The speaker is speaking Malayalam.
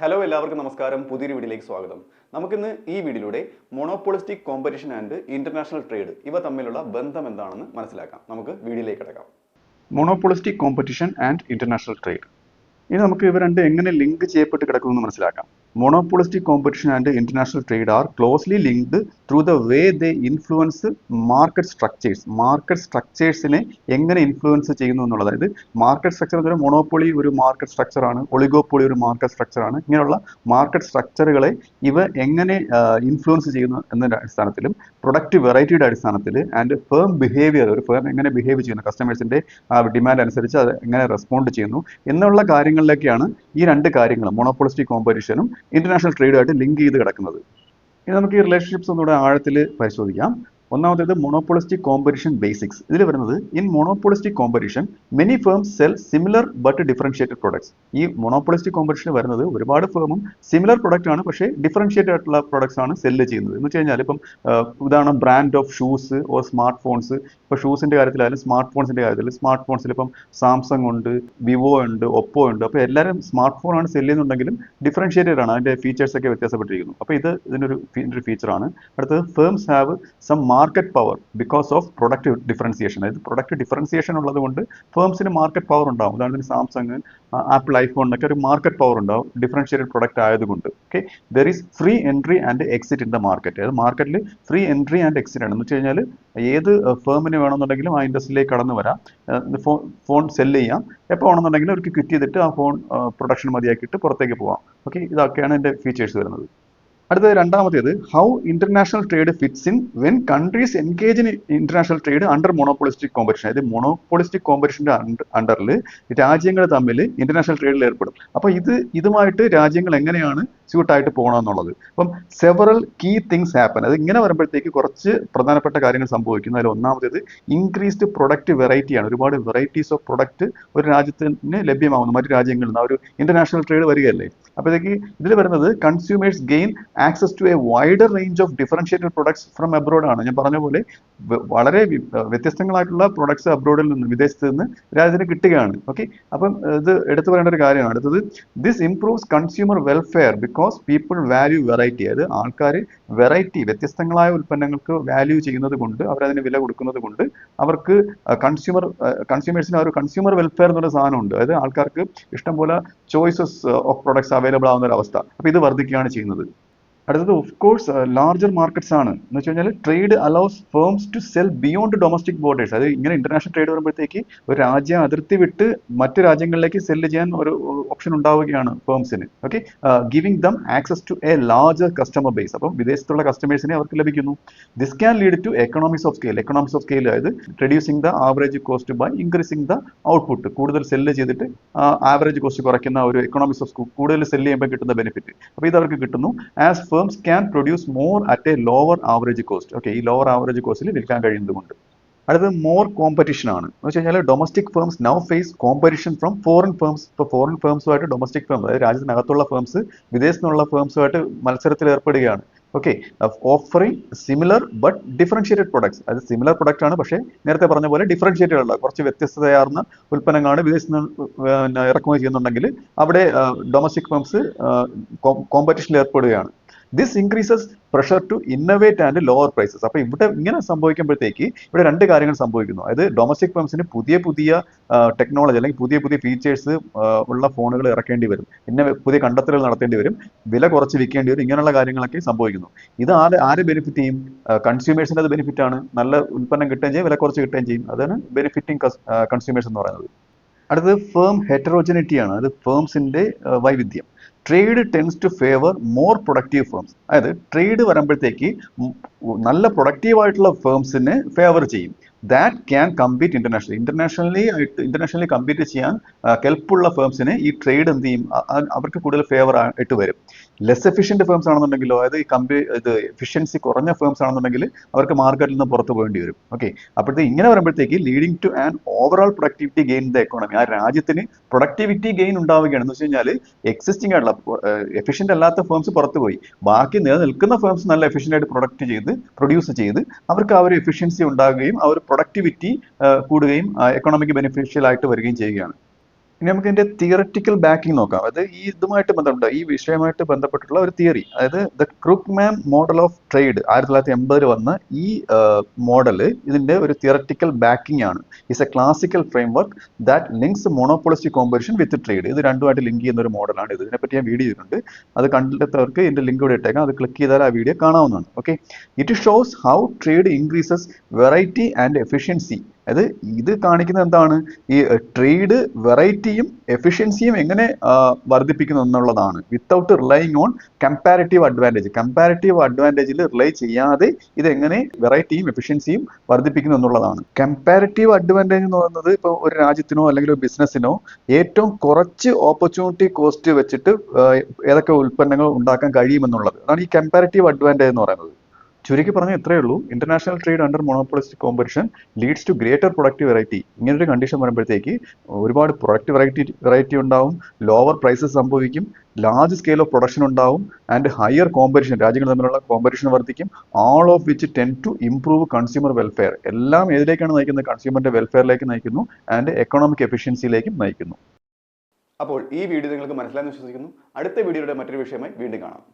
ഹലോ എല്ലാവർക്കും നമസ്കാരം. പുതിയൊരു വീഡിയോയിലേക്ക് സ്വാഗതം. നമുക്കിന്ന് ഈ വീഡിയോയിലൂടെ monopolistic competition and international trade ഇവ തമ്മിലുള്ള ബന്ധം എന്താണെന്ന് മനസ്സിലാക്കാം. നമുക്ക് വീഡിയോയിലേക്ക് കിടക്കാം. Monopolistic competition and international trade, ഇനി നമുക്ക് ഇവ രണ്ട് എങ്ങനെ ലിങ്ക് ചെയ്യപ്പെട്ട് കിടക്കുമെന്ന് മനസ്സിലാക്കാം. Monopolistic competition and international trade are closely linked through the way they influence market structures. Market സ്ട്രക്ചേഴ്സിനെ എങ്ങനെ ഇൻഫ്ലുവൻസ് ചെയ്യുന്നു എന്നുള്ളത്. അതായത് മാർക്കറ്റ് സ്ട്രക്ചർ എന്ന് പറഞ്ഞാൽ മൊണോപ്പൊളി ഒരു മാർക്കറ്റ് സ്ട്രക്ചറാണ്, ഒളിഗോപ്പൊളി ഒരു മാർക്കറ്റ് സ്ട്രക്ചറാണ്. ഇങ്ങനെയുള്ള മാർക്കറ്റ് സ്ട്രക്ചറുകളെ ഇവ എങ്ങനെ ഇൻഫ്ലുവൻസ് ചെയ്യുന്നു എന്നതിൻ്റെ അടിസ്ഥാനത്തിലും പ്രൊഡക്റ്റ് വെറൈറ്റിയുടെ അടിസ്ഥാനത്തിൽ ആൻഡ് ഫേം ബിഹേവിയർ, ഒരു ഫേം എങ്ങനെ ബിഹേവ് ചെയ്യുന്നു, കസ്റ്റമേഴ്സിൻ്റെ ഡിമാൻഡ് അനുസരിച്ച് അത് എങ്ങനെ റെസ്പോണ്ട് ചെയ്യുന്നു എന്നുള്ള കാര്യങ്ങളിലേക്കാണ് ഈ രണ്ട് കാര്യങ്ങളും മോണോപോളിസ്റ്റിക് കോമ്പറ്റീഷനും ഇന്റർനാഷണൽ ട്രേഡുമായിട്ട് ലിങ്ക് ചെയ്ത് കിടക്കുന്നത്. ഇനി നമുക്ക് ഈ റിലേഷൻഷിപ്സ് ഒന്നുകൂടെ ആഴത്തിൽ പരിശോധിക്കാം. ഒന്നാമത്തേത് മോണോപോളിസ്റ്റിക് കോമ്പറ്റീഷൻ ബേസിക്സ്. ഇതിൽ വരുന്നത് in monopolistic competition many firms cell similar but differentiated products. ഈ മോണോപോളിസ്റ്റിക് കോമ്പറ്റീഷൻ വരുന്നത് ഒരുപാട് ഫേമും സിമിലർ പ്രൊഡക്റ്റ് ആണ്, പക്ഷേ ഡിഫറൻഷിയേറ്റഡ് ആയിട്ടുള്ള പ്രൊഡക്ട്സ് ആണ് സെല്ല് ചെയ്യുന്നത്. എന്ന് വെച്ച് കഴിഞ്ഞാൽ ഇപ്പം ഉദാഹരണം brand of shoes or smart phones. ഇപ്പോൾ ഷൂസിൻ്റെ കാര്യത്തിലായാലും സ്മാർട്ട് ഫോൺസിൻ്റെ കാര്യത്തിൽ സ്മാർട്ട് ഫോൺസിൽ ഇപ്പം സാംസങ് ഉണ്ട്, വിവോ ഉണ്ട്, ഒപ്പോ ഉണ്ട്. അപ്പോൾ എല്ലാവരും സ്മാർട്ട് ഫോണാണ് സെല്ല് ചെയ്യുന്നുണ്ടെങ്കിലും ഡിഫറൻഷിയേറ്റഡ് ആണ്, അതിൻ്റെ ഫീച്ചേഴ്സ് ഒക്കെ വ്യത്യാസപ്പെട്ടിരിക്കുന്നു. അപ്പോൾ ഇത് ഇതിനൊരു ഫീച്ചറാണ്. അടുത്തത് firms have some market power because of product differentiation. അതായത് പ്രൊഡക്റ്റ് ഡിഫറൻസിയേഷൻ ഉള്ളത് കൊണ്ട് ഫേംസിന് മാർക്കറ്റ് പവർ ഉണ്ടാവും. ഉദാഹരണത്തിന് സാംസങ്, ആപ്പിൾ, ഐഫോണിനൊക്കെ ഒരു മാർക്കറ്റ് പവർ ഉണ്ടാവും ഡിഫറൻഷിയേറ്റഡ് പ്രൊഡക്റ്റ് ആയതുകൊണ്ട്. Okay, there is free entry and exit in the market. അതായത് മാർക്കറ്റിൽ ഫ്രീ എൻട്രി ആൻഡ് എക്സിറ്റ് ആണ്. എന്ന് വെച്ച് കഴിഞ്ഞാൽ ഏത് ഫേമിന് വേണമെന്നുണ്ടെങ്കിലും ആ ഇൻഡസ്ട്രിയിലേക്ക് കടന്നു വരാം, ഫോൺ സെല്ല് ചെയ്യാം. എപ്പോൾ വേണമെന്നുണ്ടെങ്കിലും അവർക്ക് ക്വിറ്റ് ചെയ്തിട്ട് ആ ഫോൺ പ്രൊഡക്ഷൻ മതിയാക്കിയിട്ട് പുറത്തേക്ക് പോവാം. ഓക്കെ, ഇതൊക്കെയാണ് ഇതിൻ്റെ ഫീച്ചേഴ്സ് വരുന്നത്. അടുത്തത് രണ്ടാമത്തേത് how international trade fits in when countries engage in international trade under monopolistic competition. അതായത് മോണോപോളിസ്റ്റിക് കോമ്പറ്റീഷൻ്റെ അണ്ടറിൽ രാജ്യങ്ങൾ തമ്മിൽ ഇന്റർനാഷണൽ ട്രേഡിൽ ഏർപ്പെടും. അപ്പോൾ ഇതുമായിട്ട് രാജ്യങ്ങൾ എങ്ങനെയാണ് സ്യൂട്ടായിട്ട് പോകണമെന്നുള്ളത്. അപ്പം സെവറൽ കീ തിങ്സ് ഹാപ്പൻ. അത് ഇങ്ങനെ വരുമ്പോഴത്തേക്ക് കുറച്ച് പ്രധാനപ്പെട്ട കാര്യങ്ങൾ സംഭവിക്കുന്നു. അതിൽ ഒന്നാമത്തേത് ഇൻക്രീസ്ഡ് പ്രൊഡക്റ്റ് വെറൈറ്റിയാണ്. ഒരുപാട് വെറൈറ്റീസ് ഓഫ് പ്രൊഡക്റ്റ് ഒരു രാജ്യത്തിന് ലഭ്യമാകുന്നു മറ്റു രാജ്യങ്ങളിൽ നിന്ന്. ആ ഒരു ഇന്റർനാഷണൽ ട്രേഡ് വരികയല്ലേ. അപ്പോഴത്തേക്ക് ഇതിൽ വരുന്നത് consumers gain access to a wider range of differentiated products from abroad ആണ്. ഞാൻ പറഞ്ഞ പോലെ വളരെ വ്യത്യസ്തങ്ങളായിട്ടുള്ള പ്രൊഡക്ട്സ് അബ്രോഡിൽ നിന്ന്, വിദേശത്ത് നിന്ന് രാജ്യത്തിന് കിട്ടുകയാണ്. ഓക്കെ, അപ്പം ഇത് എടുത്തു പറയേണ്ട ഒരു കാര്യമാണ്. അടുത്തത് this improves consumer welfare because people value variety. അതായത് ആൾക്കാർ വെറൈറ്റി, വ്യത്യസ്തങ്ങളായ ഉൽപ്പന്നങ്ങൾക്ക് വാല്യൂ ചെയ്യുന്നത് കൊണ്ട്, അവരതിന് വില കൊടുക്കുന്നത് കൊണ്ട് അവർക്ക് കൺസ്യൂമേഴ്സിന് ആ ഒരു കൺസ്യൂമർ വെൽഫെയർ എന്നൊരു സാധനമുണ്ട്. അതായത് ആൾക്കാർക്ക് ഇഷ്ടംപോലെ ചോയ്സസ് ഓഫ് പ്രൊഡക്ട്സ് അവൈലബിൾ ആവുന്ന ഒരു അവസ്ഥ. അപ്പോൾ ഇത് വർദ്ധിക്കുകയാണ് ചെയ്യുന്നത്. അടുത്തത് ഓഫ് കോഴ്സ് ലാർജർ മാർക്കറ്റ്സ് ആണ്. എന്ന് വെച്ച് കഴിഞ്ഞാൽ trade allows firms to sell beyond domestic borders. അത് ഇങ്ങനെ ഇന്റർനാഷണൽ ട്രേഡ് വരുമ്പോഴത്തേക്ക് ഒരു രാജ്യം അതിർത്തി വിട്ട് മറ്റു രാജ്യങ്ങളിലേക്ക് സെല്ല് ചെയ്യാൻ ഒരു ഓപ്ഷൻ ഉണ്ടാവുകയാണ് ഫേംസിന്. Okay, giving them access to a larger customer base. അപ്പം വിദേശത്തുള്ള കസ്റ്റമേഴ്സിനെ അവർക്ക് ലഭിക്കുന്നു. This can lead to economics of scale. Economics of scale അതായത് reducing the average cost by increasing the output. കൂടുതൽ സെല്ല് ചെയ്തിട്ട് ആവറേജ് കോസ്റ്റ് കുറയ്ക്കുന്ന ഒരു എക്കണോമിക്സ് ഓഫ് കൂടുതൽ സെല്ല് ചെയ്യുമ്പോൾ കിട്ടുന്ന ബെനിഫിറ്റ്. അപ്പോൾ ഇത് അവർക്ക് കിട്ടുന്നു. As firms can produce more at a lower average cost. Okay, ഈ ലോവർ ആവറേജ് കോസ്റ്റിൽ വിൽക്കാൻ കഴിയുന്നതുകൊണ്ട്. അടുത്തത് മോർ കോമ്പറ്റീഷൻ ആണ്. എന്ന് വെച്ച് കഴിഞ്ഞാൽ domestic firms now face competition from foreign firms. ഇപ്പോൾ ഫോറിൻ ഫേംസുമായിട്ട് ഡൊമസ്റ്റിക് ഫേംസ്, അതായത് രാജ്യത്തിനകത്തുള്ള ഫേംസ് വിദേശത്തു നിന്നുള്ള ഫേംസുമായിട്ട് മത്സരത്തിൽ ഏർപ്പെടുകയാണ്. Okay, offering similar but differentiated products. അത് സിമിലർ പ്രൊഡക്റ്റ് ആണ്, പക്ഷേ നേരത്തെ പറഞ്ഞ പോലെ ഡിഫറൻഷിയേറ്റഡ് ഉള്ള കുറച്ച് വ്യത്യസ്തതയാർന്ന ഉൽപ്പന്നങ്ങളാണ് വിദേശത്ത് നിന്ന് ഇറക്കുമതി ചെയ്യുന്നുണ്ടെങ്കിൽ അവിടെ ഡൊമസ്റ്റിക് ഫേംസ് കോമ്പറ്റീഷനിൽ ഏർപ്പെടുകയാണ്. This increases pressure to innovate and lower prices. അപ്പോൾ ഇവിടെ ഇങ്ങനെ സംഭവിക്കുമ്പോഴത്തേക്ക് ഇവിടെ രണ്ട് കാര്യങ്ങൾ സംഭവിക്കുന്നു. അതായത് ഡൊമസ്റ്റിക് ഫേംസിന് പുതിയ ടെക്നോളജി അല്ലെങ്കിൽ പുതിയ ഫീച്ചേഴ്സ് ഉള്ള ഫോണുകൾ ഇറക്കേണ്ടി വരും, പിന്നെ പുതിയ കണ്ടെത്തലുകൾ നടത്തേണ്ടി വരും, വില കുറച്ച് വിൽക്കേണ്ടി വരും. ഇങ്ങനെയുള്ള കാര്യങ്ങളൊക്കെ സംഭവിക്കുന്നു. ഇത് ആരെ ബെനിഫിറ്റ് ചെയ്യും? കൺസ്യൂമേഴ്സിൻ്റെ അത് ബെനിഫിറ്റ് ആണ്. നല്ല ഉൽപ്പന്നം കിട്ടുകയും ചെയ്യും, വില കുറച്ച് കിട്ടുകയും ചെയ്യും. അതാണ് ബെനിഫിറ്റിംഗ് കൺസ്യൂമേഴ്സ് എന്ന് പറയുന്നത്. അടുത്തത് ഫേം ഹെറ്ററോജനിറ്റി ആണ്. അത് ഫേംസിൻ്റെ വൈവിധ്യം. Trade tends to favour more productive firms. അതായത് ട്രേഡ് വരുമ്പോഴത്തേക്ക് നല്ല പ്രൊഡക്റ്റീവായിട്ടുള്ള ഫേംസിനെ ഫേവർ ചെയ്യും. That can compete internationally compete ചെയ്യാൻ കെൽപ്പുള്ള ഫേംസിനെ ഈ ട്രേഡ് എന്ത് ചെയ്യും? അവർക്ക് കൂടുതൽ ഫേവർ ആയിട്ട് വരും. ലെസ് എഫിഷ്യൻറ്റ് ഫേംസ് ആണെന്നുണ്ടെങ്കിലോ, അതായത് എഫിഷ്യൻസി കുറഞ്ഞ ഫേംസ് ആണെന്നുണ്ടെങ്കിൽ അവർക്ക് മാർക്കറ്റിൽ നിന്ന് പുറത്ത് പോകേണ്ടി വരും. ഓക്കെ, അപ്പോഴത്തെ ഇങ്ങനെ വരുമ്പോഴത്തേക്ക് leading to an overall productivity gain in the economy. ആ രാജ്യത്തിന് പ്രൊഡക്ടിവിറ്റി ഗെയിൻ ഉണ്ടാവുകയാണ്. എന്ന് വെച്ച് കഴിഞ്ഞാൽ എക്സിസ്റ്റിംഗ് ആയിട്ടുള്ള എഫിഷ്യൻ്റ് അല്ലാത്ത ഫേംസ് പുറത്ത് പോയി ബാക്കി നിലനിൽക്കുന്ന ഫേംസ് നല്ല എഫിഷ്യൻ്റ് ആയിട്ട് പ്രൊഡ്യൂസ് ചെയ്ത് അവർക്ക് ആ ഒരു എഫിഷ്യൻസി ഉണ്ടാകുകയും ആ ഒരു പ്രൊഡക്ടിവിറ്റി കൂടുകയും എക്കണോമിക്ക് ബെനിഫിഷ്യൽ ആയിട്ട് വരികയും ചെയ്യുകയാണ്. ഇനി നമുക്ക് ഇതിന്റെ തിയററ്റിക്കൽ ബാക്കിംഗ് നോക്കാം. അതായത് ഇതുമായിട്ട് ബന്ധപ്പെട്ട ഈ വിഷയമായിട്ട് ബന്ധപ്പെട്ടുള്ള ഒരു തിയറി, അതായത് ദ ക്രൂക്ക്മാൻ മോഡൽ ഓഫ് ട്രേഡ് 1980 വന്ന ഈ മോഡല് ഇതിന്റെ ഒരു തിയററ്റിക്കൽ ബാക്കിംഗ് ആണ്. Is A classical framework that links monopolistic competition with trade. ഇത് രണ്ടുമായിട്ട് ലിങ്ക് ചെയ്യുന്ന ഒരു മോഡലാണ് ഇത്. ഇതിനെപ്പറ്റി ഞാൻ വീഡിയോ ചെയ്തിട്ടുണ്ട്. അത് കണ്ടെത്തവർക്ക് ഇതിന്റെ ലിങ്ക് ഇവിടെ ഇട്ടേക്കാം. അത് ക്ലിക്ക് ചെയ്താൽ ആ വീഡിയോ കാണാവുന്നതാണ്. Okay, it shows how trade increases variety and efficiency. അത് ഇത് കാണിക്കുന്നത് എന്താണ്, ഈ ട്രേഡ് വെറൈറ്റിയും എഫിഷ്യൻസിയും എങ്ങനെ വർദ്ധിപ്പിക്കുന്നു എന്നുള്ളതാണ്. Without relying on comparative advantage. Comparative അഡ്വാൻറ്റേജിൽ റിലൈ ചെയ്യാതെ ഇതെങ്ങനെ വെറൈറ്റിയും എഫിഷ്യൻസിയും വർദ്ധിപ്പിക്കുന്നു എന്നുള്ളതാണ്. കമ്പാരിറ്റീവ് അഡ്വാൻറ്റേജ് എന്ന് പറയുന്നത് ഇപ്പോൾ ഒരു രാജ്യത്തിനോ അല്ലെങ്കിൽ ഒരു ബിസിനസ്സിനോ ഏറ്റവും കുറച്ച് ഓപ്പർച്യൂണിറ്റി കോസ്റ്റ് വെച്ചിട്ട് ഏതൊക്കെ ഉൽപ്പന്നങ്ങൾ ഉണ്ടാക്കാൻ കഴിയുമെന്നുള്ളത് അതാണ് ഈ കമ്പാരിറ്റീവ് അഡ്വാൻറ്റേജ് എന്ന് പറയുന്നത്. ചുരുക്കി പറഞ്ഞാൽ ഇത്രയേ ഉള്ളൂ. International trade under monopolistic competition leads to greater productive variety. ഇങ്ങനൊരു കണ്ടീഷൻ വരുമ്പോഴത്തേക്ക് ഒരുപാട് പ്രൊഡക്റ്റ് വെറൈറ്റി ഉണ്ടാവും, ലോവർ പ്രൈസസ് സംഭവിക്കും, ലാർജ് സ്കെയിൽ ഓഫ് പ്രൊഡക്ഷൻ ഉണ്ടാവും, ആൻഡ് ഹയർ കോമ്പറ്റീഷൻ, രാജ്യങ്ങൾ തമ്മിലുള്ള കോമ്പറ്റീഷൻ വർദ്ധിക്കും. All of which tend to improve consumer welfare. എല്ലാം ഏതിലേക്കാണ് നയിക്കുന്നത്? കൺസ്യൂമറിന്റെ വെൽഫെയറിലേക്ക് നയിക്കുന്നു ആൻഡ് എക്കണോമിക് എഫിഷ്യൻസിയിലേക്കും നയിക്കുന്നു. അപ്പോൾ ഈ വീഡിയോ നിങ്ങൾക്ക് മനസ്സിലായെന്ന് വിശ്വസിക്കുന്നു. അടുത്ത വീഡിയോയുടെ മറ്റൊരു വിഷയമായി വീണ്ടും കാണാം.